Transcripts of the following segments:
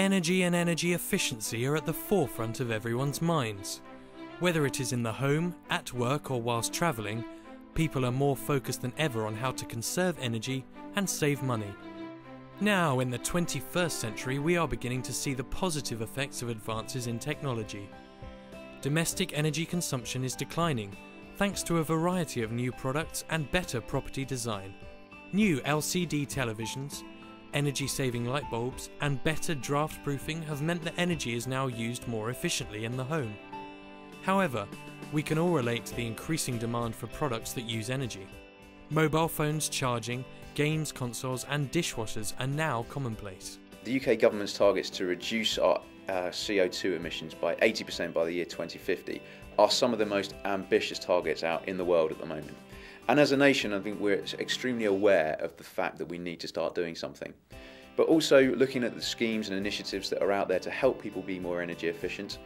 Energy and energy efficiency are at the forefront of everyone's minds. Whether it is in the home, at work or whilst travelling, people are more focused than ever on how to conserve energy and save money. Now, in the 21st century, we are beginning to see the positive effects of advances in technology. Domestic energy consumption is declining, thanks to a variety of new products and better property design. New LCD televisions, energy-saving light bulbs and better draft proofing have meant that energy is now used more efficiently in the home. However, we can all relate to the increasing demand for products that use energy. Mobile phones charging, games consoles and dishwashers are now commonplace. The UK government's targets to reduce our CO2 emissions by 80% by the year 2050 are some of the most ambitious targets out in the world at the moment. And as a nation, I think we're extremely aware of the fact that we need to start doing something. But also looking at the schemes and initiatives that are out there to help people be more energy efficient.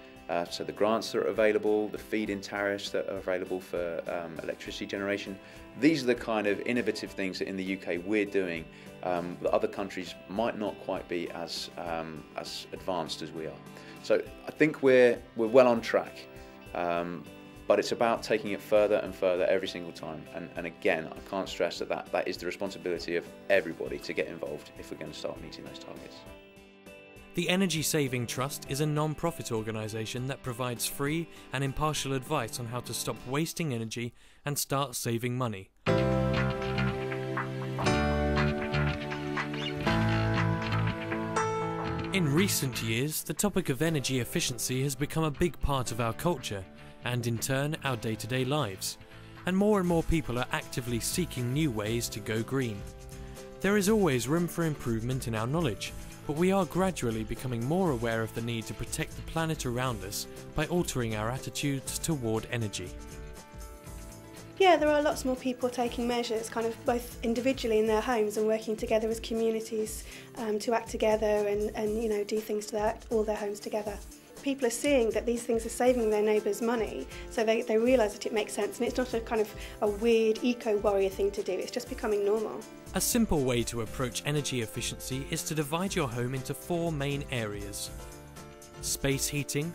So the grants that are available, the feed-in tariffs that are available for electricity generation. These are the kind of innovative things that in the UK we're doing that other countries might not quite be as advanced as we are. So I think we're well on track. But it's about taking it further and further every single time. And again, I can't stress that is the responsibility of everybody to get involved if we're going to start meeting those targets. The Energy Saving Trust is a non-profit organisation that provides free and impartial advice on how to stop wasting energy and start saving money. In recent years, the topic of energy efficiency has become a big part of our culture and in turn our day-to-day lives, and more people are actively seeking new ways to go green. There is always room for improvement in our knowledge, but we are gradually becoming more aware of the need to protect the planet around us by altering our attitudes toward energy. Yeah, there are lots more people taking measures, kind of both individually in their homes and working together as communities to act together and do things to all their homes together. People are seeing that these things are saving their neighbours money, so they realise that it makes sense, and it's not a kind of a weird eco-warrior thing to do, it's just becoming normal. A simple way to approach energy efficiency is to divide your home into 4 main areas: space heating,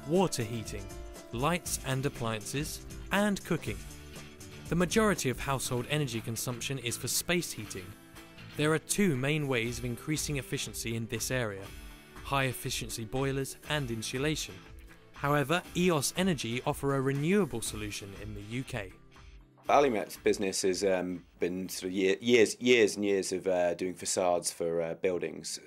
water heating, lights and appliances, and cooking. The majority of household energy consumption is for space heating. There are 2 main ways of increasing efficiency in this area: high efficiency boilers and insulation. However, EOS Energy offer a renewable solution in the UK. Alimet's business has been sort of years and years of doing facades for buildings.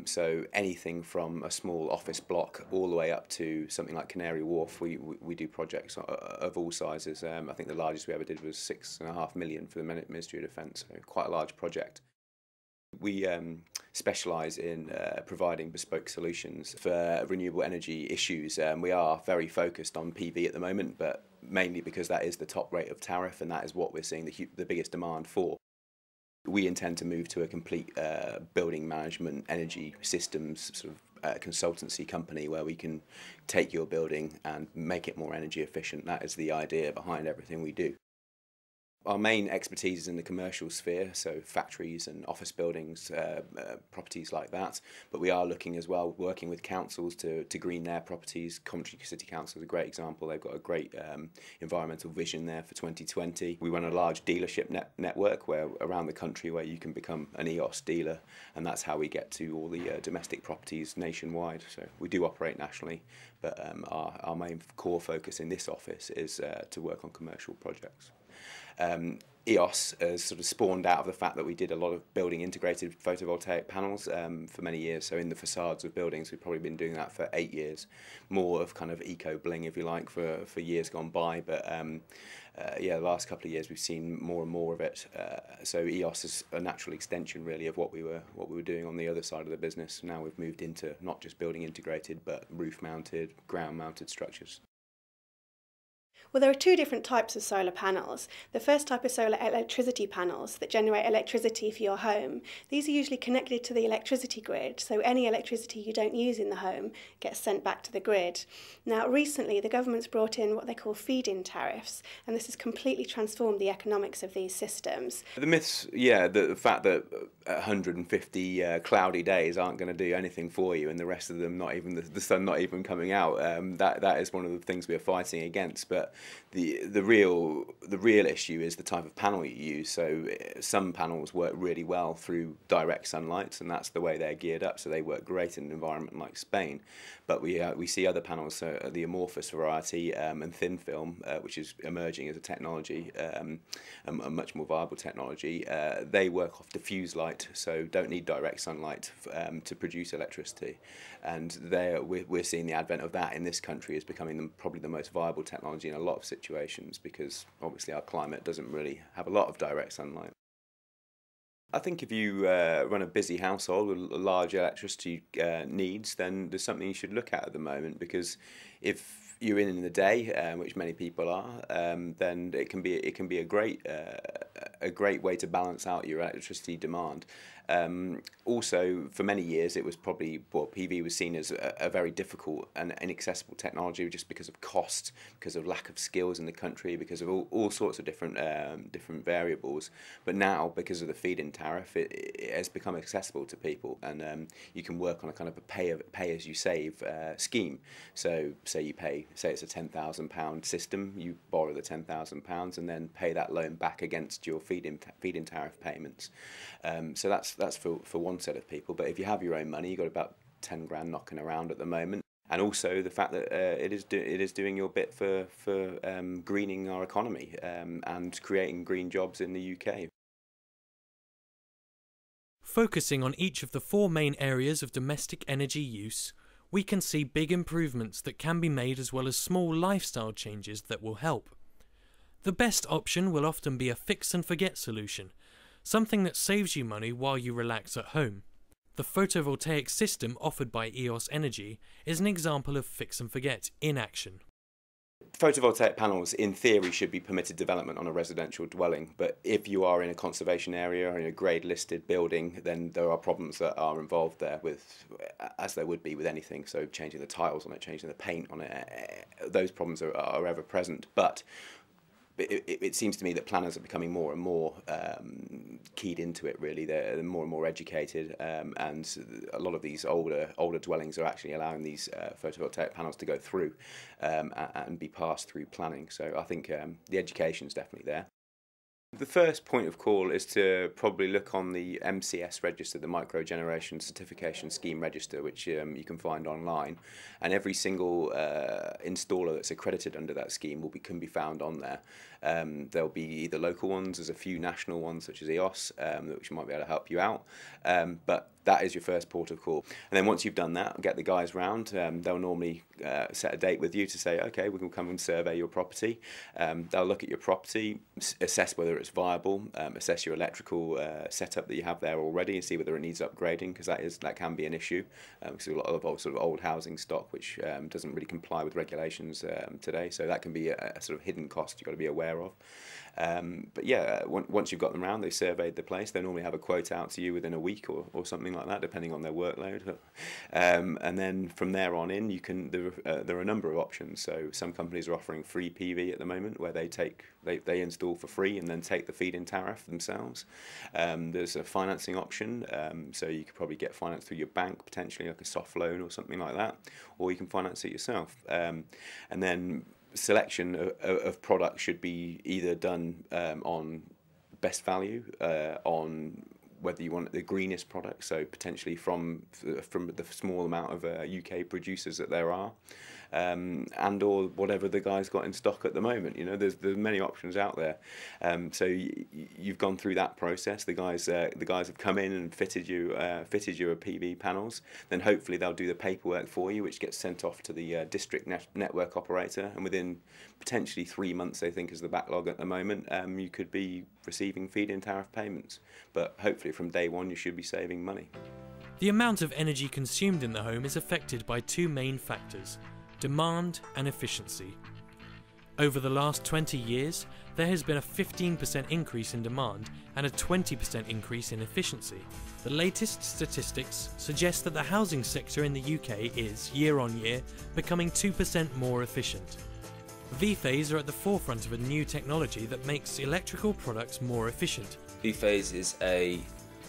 So anything from a small office block all the way up to something like Canary Wharf, we do projects of all sizes. I think the largest we ever did was £6.5 million for the Ministry of Defence, so quite a large project. We specialise in providing bespoke solutions for renewable energy issues. We are very focused on PV at the moment, but mainly because that is the top rate of tariff and that is what we're seeing the biggest demand for. We intend to move to a complete building management energy systems sort of consultancy company where we can take your building and make it more energy efficient. That is the idea behind everything we do. Our main expertise is in the commercial sphere, so factories and office buildings, properties like that. But we are looking as well, working with councils to green their properties. Coventry City Council is a great example. They've got a great environmental vision there for 2020. We run a large dealership network where around the country where you can become an EOS dealer, and that's how we get to all the domestic properties nationwide. So we do operate nationally, but our main core focus in this office is to work on commercial projects. EOS has sort of spawned out of the fact that we did a lot of building integrated photovoltaic panels for many years. So in the facades of buildings, we've probably been doing that for 8 years. More of kind of eco-bling, if you like, for years gone by. But yeah, the last couple of years we've seen more and more of it. So EOS is a natural extension really of what we were doing on the other side of the business. Now we've moved into not just building integrated, but roof-mounted, ground-mounted structures. Well, there are two different types of solar panels. The first type are solar electricity panels that generate electricity for your home. These are usually connected to the electricity grid, so any electricity you don't use in the home gets sent back to the grid. Now, recently, the government's brought in what they call feed-in tariffs, and this has completely transformed the economics of these systems. The myths, yeah, the fact that 150 cloudy days aren't going to do anything for you, and the rest of them, not even the sun not even coming out, that is one of the things we're fighting against. But the real issue is the type of panel you use. So some panels work really well through direct sunlight, and that's the way they're geared up. So they work great in an environment like Spain. But we see other panels, the amorphous variety and thin film, which is emerging as a technology, a much more viable technology. They work off diffuse light, so don't need direct sunlight to produce electricity. And we're seeing the advent of that in this country as becoming probably the most viable technology in a lot of situations, because obviously our climate doesn't really have a lot of direct sunlight. I think if you run a busy household with large electricity needs, then there's something you should look at the moment, because if you're in the day, which many people are, then it can be a great way to balance out your electricity demand. Also, for many years, it was probably, well, PV was seen as a very difficult and inaccessible technology just because of cost, because of lack of skills in the country, because of all sorts of different variables. But now, because of the feed-in tariff, it has become accessible to people, and you can work on a kind of a pay-as-you-save scheme. So, say it's a £10,000 system, you borrow the £10,000 and then pay that loan back against your feed-in tariff payments. So that's for one set of people. But if you have your own money, you've got about 10 grand knocking around at the moment. And also the fact that it is doing your bit for greening our economy and creating green jobs in the UK. Focusing on each of the four main areas of domestic energy use, we can see big improvements that can be made, as well as small lifestyle changes that will help. The best option will often be a fix and forget solution, something that saves you money while you relax at home. The photovoltaic system offered by EOS Energy is an example of fix and forget in action. Photovoltaic panels, in theory, should be permitted development on a residential dwelling, but if you are in a conservation area or in a grade-listed building, then there are problems that are involved there, as there would be with anything. So changing the tiles on it, changing the paint on it, those problems are ever present. But it seems to me that planners are becoming more and more keyed into it, really. They're more and more educated, and a lot of these older dwellings are actually allowing these photovoltaic panels to go through and be passed through planning. So I think the education is definitely there. The first point of call is to probably look on the MCS register, the Micro Generation Certification Scheme register, which you can find online, and every single installer that's accredited under that scheme can be found on there. There'll be either local ones, there's a few national ones such as EOS, which might be able to help you out, but that is your first port of call. And then once you've done that, get the guys round. They'll normally set a date with you to say, okay, we can come and survey your property. They'll look at your property, assess whether it's viable, assess your electrical setup that you have there already, and see whether it needs upgrading, because that can be an issue. Because a lot of old housing stock which doesn't really comply with regulations today, so that can be a sort of hidden cost you've got to be aware of. But yeah, once you've got them around, they surveyed the place, they normally have a quote out to you within a week or something like that, depending on their workload. And then from there on in, there are a number of options. So some companies are offering free PV at the moment, where they install for free and then take the feed-in tariff themselves. There's a financing option, so you could probably get finance through your bank, potentially like a soft loan or something like that, or you can finance it yourself. And then selection of products should be either done on best value, on whether you want the greenest product, so potentially from the small amount of UK producers that there are, and or whatever the guy's got in stock at the moment. You know, there's many options out there. So you've gone through that process. The guys have come in and fitted you a PV panels. Then hopefully they'll do the paperwork for you, which gets sent off to the district network operator. And within potentially 3 months, I think is the backlog at the moment, you could be receiving feed-in tariff payments. But hopefully from day one, you should be saving money. The amount of energy consumed in the home is affected by two main factors: demand and efficiency. Over the last 20 years, there has been a 15% increase in demand and a 20% increase in efficiency. The latest statistics suggest that the housing sector in the UK is, year on year, becoming 2% more efficient. V-Phase are at the forefront of a new technology that makes electrical products more efficient. V-Phase is a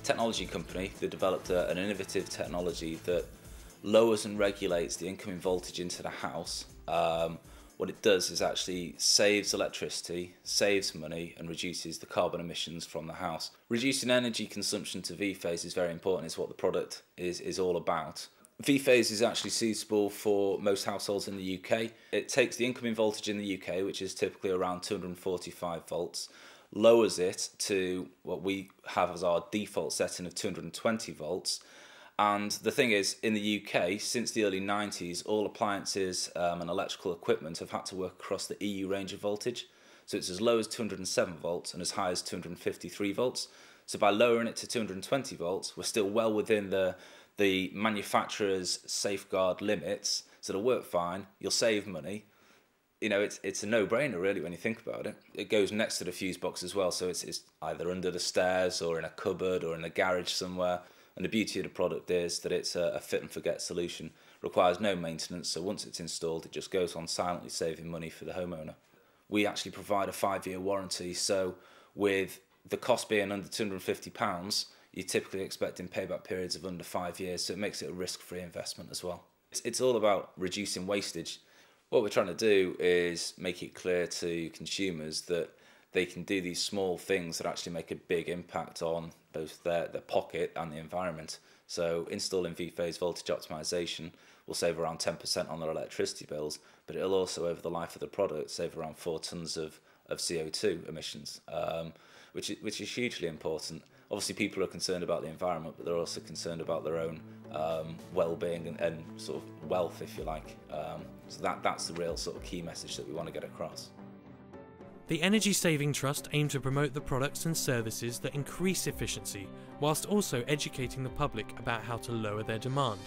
technology company that developed an innovative technology that lowers and regulates the incoming voltage into the house. What it does is actually saves electricity, saves money, and reduces the carbon emissions from the house. Reducing energy consumption to V-Phase is very important. It's what the product is all about. V-Phase is actually suitable for most households in the UK. It takes the incoming voltage in the UK, which is typically around 245 volts, lowers it to what we have as our default setting of 220 volts. And the thing is, in the UK, since the early 90s, all appliances and electrical equipment have had to work across the EU range of voltage. So it's as low as 207 volts and as high as 253 volts. So by lowering it to 220 volts, we're still well within the manufacturer's safeguard limits. So it'll work fine, you'll save money. You know, it's a no-brainer really when you think about it. It goes next to the fuse box as well, so it's either under the stairs or in a cupboard or in a garage somewhere. And the beauty of the product is that it's a fit and forget solution. Requires no maintenance, so once it's installed, it just goes on silently saving money for the homeowner. We actually provide a 5-year warranty, so with the cost being under £250, you're typically expecting payback periods of under 5 years, so it makes it a risk-free investment as well. It's all about reducing wastage. What we're trying to do is make it clear to consumers that they can do these small things that actually make a big impact on both their pocket and the environment. So installing V-Phase voltage optimization will save around 10% on their electricity bills, but it'll also, over the life of the product, save around 4 tonnes of CO2 emissions, which is hugely important. Obviously, people are concerned about the environment, but they're also concerned about their own well-being and sort of wealth, if you like. So that's the real sort of key message that we want to get across. The Energy Saving Trust aim to promote the products and services that increase efficiency, whilst also educating the public about how to lower their demand.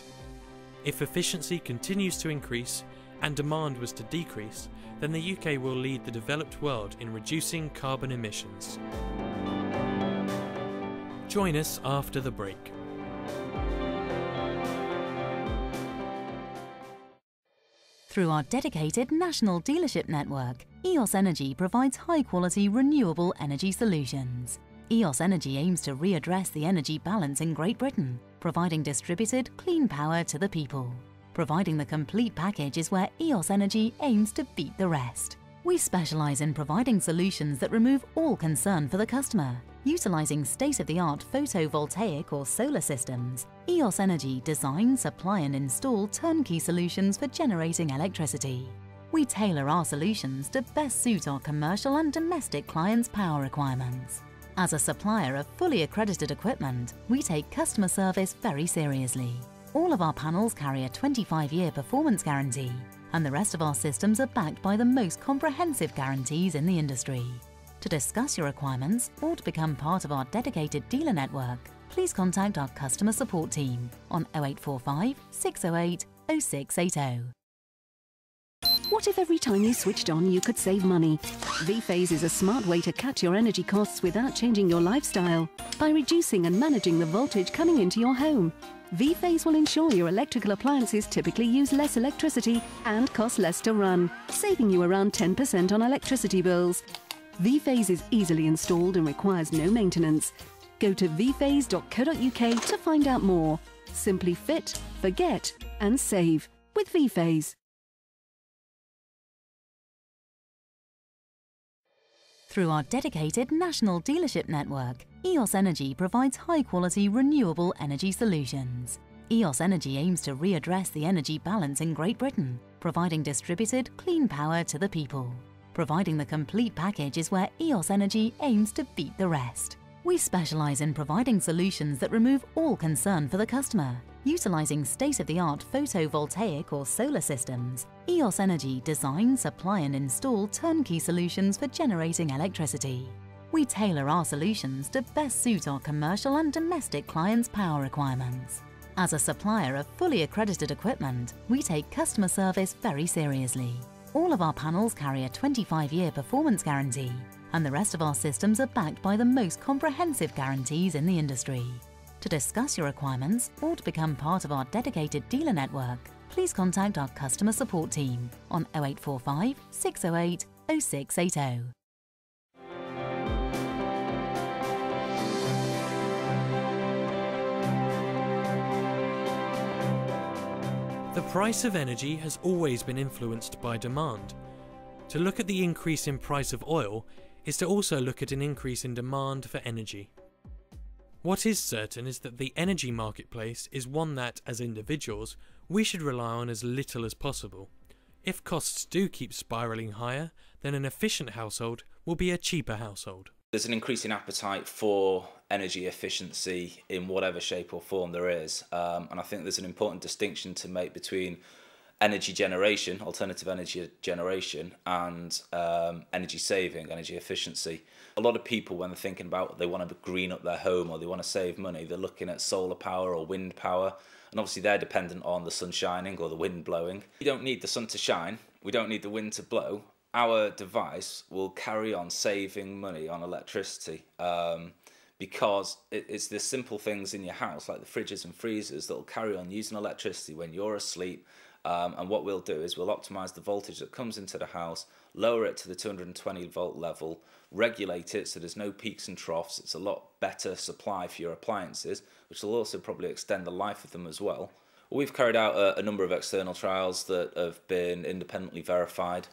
If efficiency continues to increase and demand was to decrease, then the UK will lead the developed world in reducing carbon emissions. Join us after the break. Through our dedicated national dealership network, EOS Energy provides high-quality renewable energy solutions. EOS Energy aims to readdress the energy balance in Great Britain, providing distributed, clean power to the people. Providing the complete package is where EOS Energy aims to beat the rest. We specialise in providing solutions that remove all concern for the customer. Utilising state-of-the-art photovoltaic or solar systems, EOS Energy designs, supply and install turnkey solutions for generating electricity. We tailor our solutions to best suit our commercial and domestic clients' power requirements. As a supplier of fully accredited equipment, we take customer service very seriously. All of our panels carry a 25-year performance guarantee, and the rest of our systems are backed by the most comprehensive guarantees in the industry. To discuss your requirements or to become part of our dedicated dealer network, please contact our customer support team on 0845 608 0680. What if every time you switched on you could save money? V-Phase is a smart way to cut your energy costs without changing your lifestyle. By reducing and managing the voltage coming into your home, V-Phase will ensure your electrical appliances typically use less electricity and cost less to run, saving you around 10% on electricity bills. V-Phase is easily installed and requires no maintenance. Go to vphase.co.uk to find out more. Simply fit, forget and save with V-Phase. Through our dedicated national dealership network, EOS Energy provides high-quality renewable energy solutions. EOS Energy aims to readdress the energy balance in Great Britain, providing distributed, clean power to the people. Providing the complete package is where EOS Energy aims to beat the rest. We specialise in providing solutions that remove all concern for the customer. Utilising state-of-the-art photovoltaic or solar systems, EOS Energy designs, supply and install turnkey solutions for generating electricity. We tailor our solutions to best suit our commercial and domestic clients' power requirements. As a supplier of fully accredited equipment, we take customer service very seriously. All of our panels carry a 25-year performance guarantee, and the rest of our systems are backed by the most comprehensive guarantees in the industry. To discuss your requirements or to become part of our dedicated dealer network, please contact our customer support team on 0845 608 0680. The price of energy has always been influenced by demand. To look at the increase in price of oil is to also look at an increase in demand for energy. What is certain is that the energy marketplace is one that, as individuals, we should rely on as little as possible. If costs do keep spiralling higher, then an efficient household will be a cheaper household. There's an increasing appetite for energy efficiency in whatever shape or form there is. And I think there's an important distinction to make between energy generation, alternative energy generation, and energy saving, energy efficiency. A lot of people, when they're thinking about they want to green up their home or they want to save money, they're looking at solar power or wind power. And obviously they're dependent on the sun shining or the wind blowing. We don't need the sun to shine. We don't need the wind to blow. Our device will carry on saving money on electricity because it's the simple things in your house, like the fridges and freezers, that will carry on using electricity when you're asleep. And what we'll do is we'll optimize the voltage that comes into the house, lower it to the 220 volt level, regulate it so there's no peaks and troughs. It's a lot better supply for your appliances, which will also probably extend the life of them as well. We've carried out a number of external trials that have been independently verified.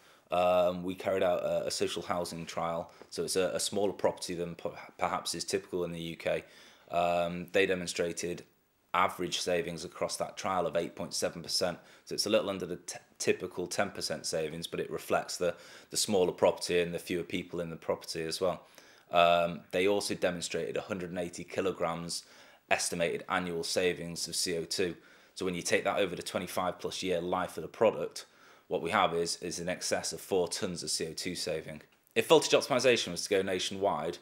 We carried out a social housing trial, so it's a smaller property than perhaps is typical in the UK. They demonstrated average savings across that trial of 8.7%, so it's a little under the typical 10% savings, but it reflects the smaller property and the fewer people in the property as well. They also demonstrated 180 kilograms estimated annual savings of CO2. So when you take that over the 25 plus year life of the product, what we have is in excess of 4 tonnes of CO2 saving. If voltage optimization was to go nationwide,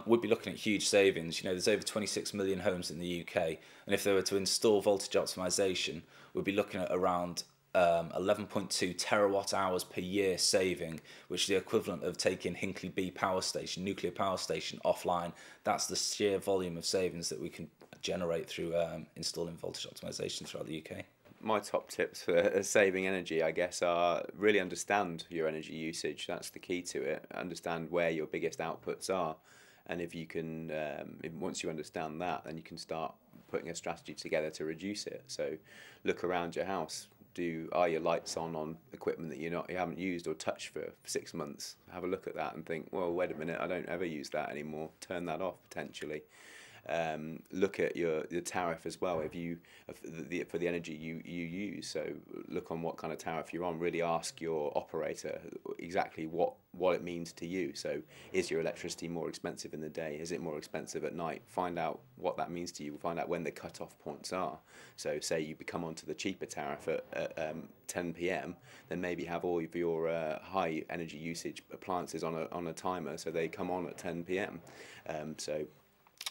we'd be looking at huge savings. You know, there's over 26 million homes in the UK, and if they were to install voltage optimization, we'd be looking at around 11.2 terawatt hours per year saving, which is the equivalent of taking Hinkley B power station, nuclear power station, offline. That's the sheer volume of savings that we can generate through installing voltage optimization throughout the UK. My top tips for saving energy, I guess, are really understand your energy usage. That's the key to it. Understand where your biggest outputs are. And if you can, once you understand that, then you can start putting a strategy together to reduce it. So look around your house. Are your lights on equipment that you haven't used or touched for 6 months? Have a look at that and think, well, wait a minute, I don't ever use that anymore. Turn that off potentially. Look at your tariff as well. For the energy you use, so look on what kind of tariff you're on. Really ask your operator exactly what it means to you. So is your electricity more expensive in the day? Is it more expensive at night? Find out what that means to you. Find out when the cut-off points are. So say you become onto the cheaper tariff at 10 p.m, then maybe have all of your high energy usage appliances on a timer, so they come on at 10 p.m. So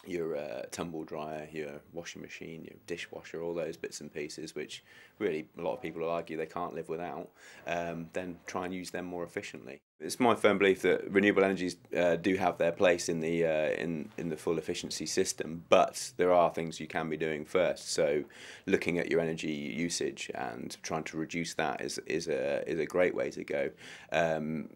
your tumble dryer, your washing machine, your dishwasher, all those bits and pieces, which really a lot of people will argue they can't live without, then try and use them more efficiently. It's my firm belief that renewable energies do have their place in the full efficiency system, but there are things you can be doing first. So looking at your energy usage and trying to reduce that is a great way to go.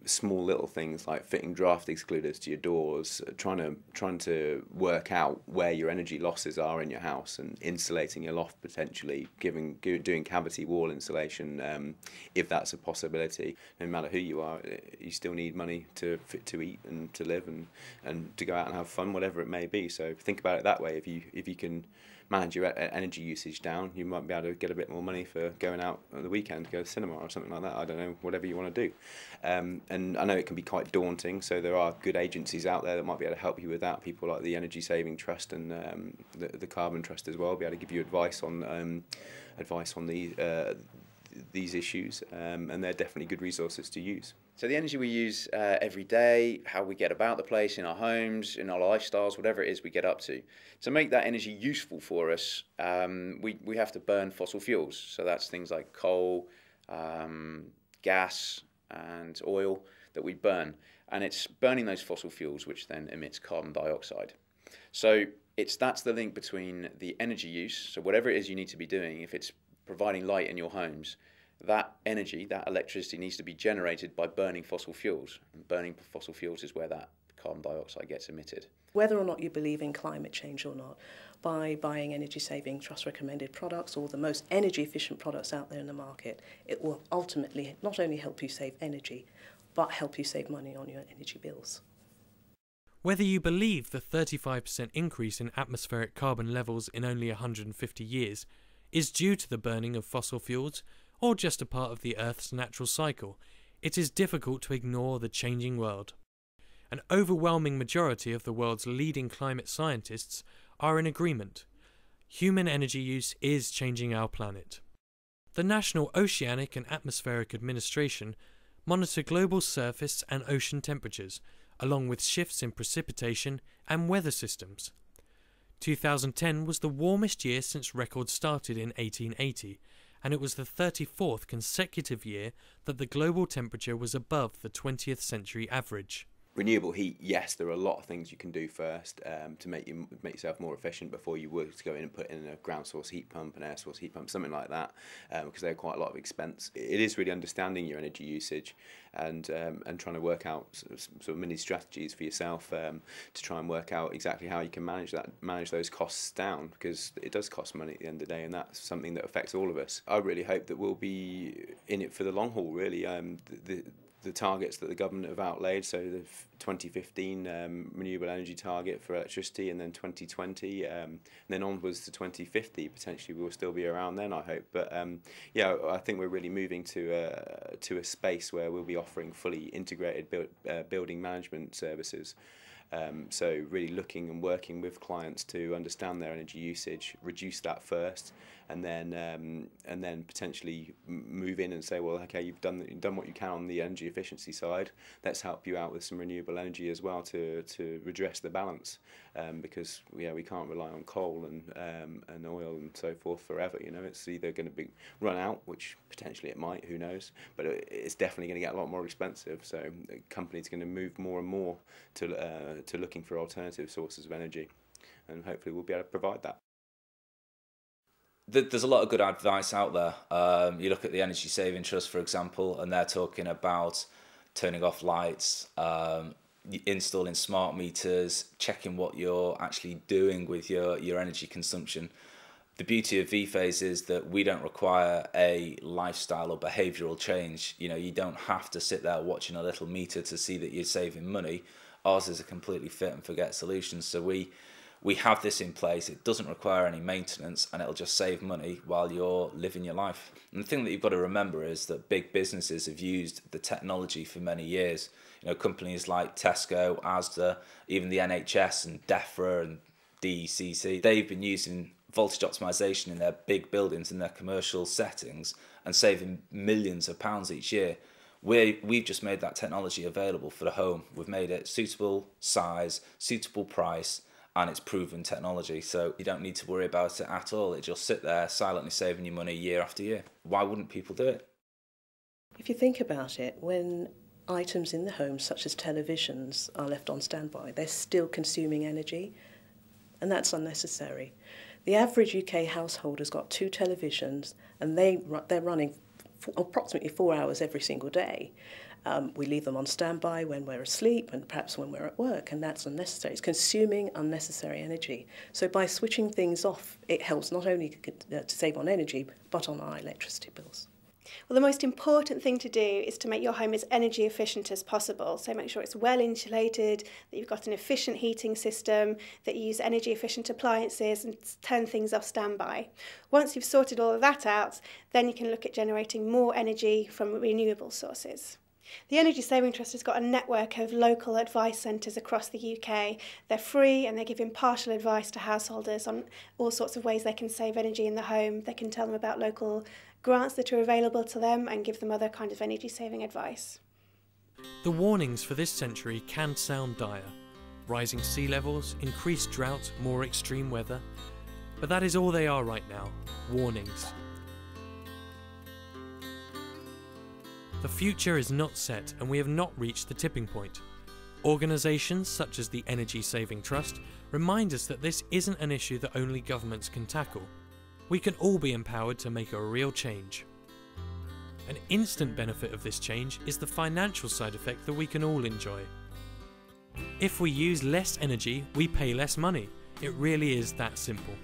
Small little things like fitting draft excluders to your doors, trying to work out where your energy losses are in your house and insulating your loft potentially, doing cavity wall insulation if that's a possibility. No matter who you are, you still need money to eat and to live and to go out and have fun, whatever it may be. So think about it that way. If you can manage your energy usage down, you might be able to get a bit more money for going out on the weekend to go to the cinema or something like that. I don't know, whatever you want to do. And I know it can be quite daunting, so there are good agencies out there that might be able to help you with that. People like the Energy Saving Trust and the Carbon Trust as well, be able to give you advice on these issues, and they're definitely good resources to use. So the energy we use every day, how we get about the place, in our homes, in our lifestyles, whatever it is we get up to make that energy useful for us, we have to burn fossil fuels. So that's things like coal, gas, and oil that we burn, and it's burning those fossil fuels which then emits carbon dioxide. So that's the link between the energy use, so whatever it is you need to be doing, if it's providing light in your homes, that energy, that electricity needs to be generated by burning fossil fuels. And burning fossil fuels is where that carbon dioxide gets emitted. Whether or not you believe in climate change or not, by buying energy-saving trust-recommended products or the most energy-efficient products out there in the market, it will ultimately not only help you save energy, but help you save money on your energy bills. Whether you believe the 35% increase in atmospheric carbon levels in only 150 years is due to the burning of fossil fuels or just a part of the Earth's natural cycle, it is difficult to ignore the changing world. An overwhelming majority of the world's leading climate scientists are in agreement. Human energy use is changing our planet. The National Oceanic and Atmospheric Administration monitor global surface and ocean temperatures, along with shifts in precipitation and weather systems. 2010 was the warmest year since records started in 1880, and it was the 34th consecutive year that the global temperature was above the 20th century average. Renewable heat, yes, there are a lot of things you can do first to make yourself more efficient before you were to go in and put in a ground source heat pump, an air source heat pump, something like that, because they're quite a lot of expense. It is really understanding your energy usage and trying to work out sort of mini strategies for yourself to try and work out exactly how you can manage those costs down, because it does cost money at the end of the day, and that's something that affects all of us. I really hope that we'll be in it for the long haul, really. The targets that the government have outlaid, so the 2015 renewable energy target for electricity, and then 2020, and then onwards to 2050, potentially we'll still be around then, I hope. But yeah, I think we're really moving to a space where we'll be offering fully integrated building management services. So really looking and working with clients to understand their energy usage, reduce that first, and then potentially move in and say, well, okay, you've done what you can on the energy efficiency side. Let's help you out with some renewable energy as well to redress the balance, because we can't rely on coal and oil and so forth forever. You know, it's either going to be run out, which potentially it might, who knows, but it's definitely going to get a lot more expensive. So companies are going to move more and more to looking for alternative sources of energy, and hopefully we'll be able to provide that. There's a lot of good advice out there. You look at the Energy Saving Trust, for example, and they're talking about turning off lights, installing smart meters, checking what you're actually doing with your energy consumption. The beauty of VPhase is that we don't require a lifestyle or behavioural change. You know, you don't have to sit there watching a little meter to see that you're saving money. Ours is a completely fit and forget solution. So we have this in place. It doesn't require any maintenance, and it'll just save money while you're living your life. And the thing that you've got to remember is that big businesses have used the technology for many years. You know, companies like Tesco, Asda, even the NHS and DEFRA and DECC, they've been using voltage optimization in their big buildings, in their commercial settings, and saving millions of pounds each year. We've just made that technology available for the home. We've made it suitable size, suitable price, and it's proven technology, so you don't need to worry about it at all. It just sit there silently saving you money year after year. Why wouldn't people do it? If you think about it, when items in the home, such as televisions, are left on standby, they're still consuming energy, and that's unnecessary. The average UK household has got 2 televisions, and they're running approximately 4 hours every single day. We leave them on standby when we're asleep and perhaps when we're at work, and that's unnecessary. It's consuming unnecessary energy. So by switching things off, it helps not only to save on energy, but on our electricity bills. Well, the most important thing to do is to make your home as energy efficient as possible. So make sure it's well insulated, that you've got an efficient heating system, that you use energy efficient appliances and turn things off standby. Once you've sorted all of that out, then you can look at generating more energy from renewable sources. The Energy Saving Trust has got a network of local advice centres across the UK. They're free and they give impartial advice to householders on all sorts of ways they can save energy in the home. They can tell them about local grants that are available to them and give them other kind of energy saving advice. The warnings for this century can sound dire. Rising sea levels, increased drought, more extreme weather. But that is all they are right now, warnings. The future is not set and we have not reached the tipping point. Organisations such as the Energy Saving Trust remind us that this isn't an issue that only governments can tackle. We can all be empowered to make a real change. An instant benefit of this change is the financial side effect that we can all enjoy. If we use less energy, we pay less money. It really is that simple.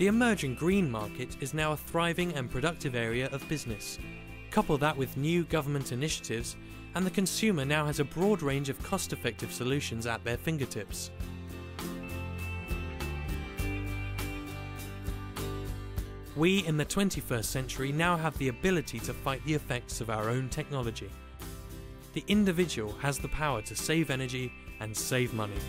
The emerging green market is now a thriving and productive area of business. Couple that with new government initiatives, and the consumer now has a broad range of cost-effective solutions at their fingertips. We in the 21st century now have the ability to fight the effects of our own technology. The individual has the power to save energy and save money.